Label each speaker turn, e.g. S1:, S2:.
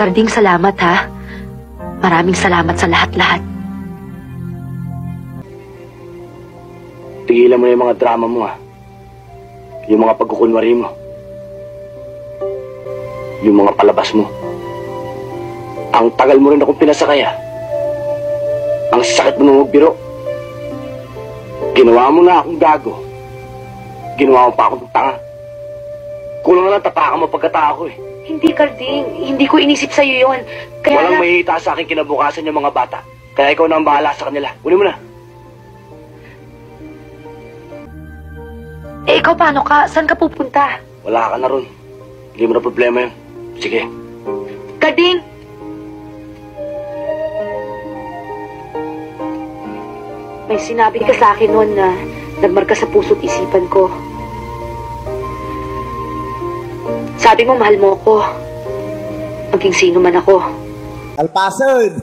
S1: Karding, salamat ha. Maraming salamat sa lahat-lahat.
S2: Tigilan mo na yung mga drama mo ha. Yung mga pagkukunwari mo. Yung mga palabas mo. Ang tagal mo rin akong pinasakaya. Ang sakit mo nung magbiro. Ginawa mo na akong gago. Ginawa mo pa akong tanga. Kulang na lang tapakan mo pagkatao ko eh.
S1: Hindi, Karding. Hindi ko inisip sa'yo yun. Kaya
S2: Walang mahihita sa akin kinabukasan yung mga bata. Kaya ikaw na ang bahala sa kanila. Kunin mo na.
S1: Eh, ikaw paano ka? Saan ka pupunta?
S2: Wala ka na ron. Hindi mo na problema yun. Sige.
S1: Karding! May sinabi ka sa akin noon na nagmarka sa puso't isipan ko. Sabi mo, mahal mo ako. Maging sino man ako.
S3: Alpasan!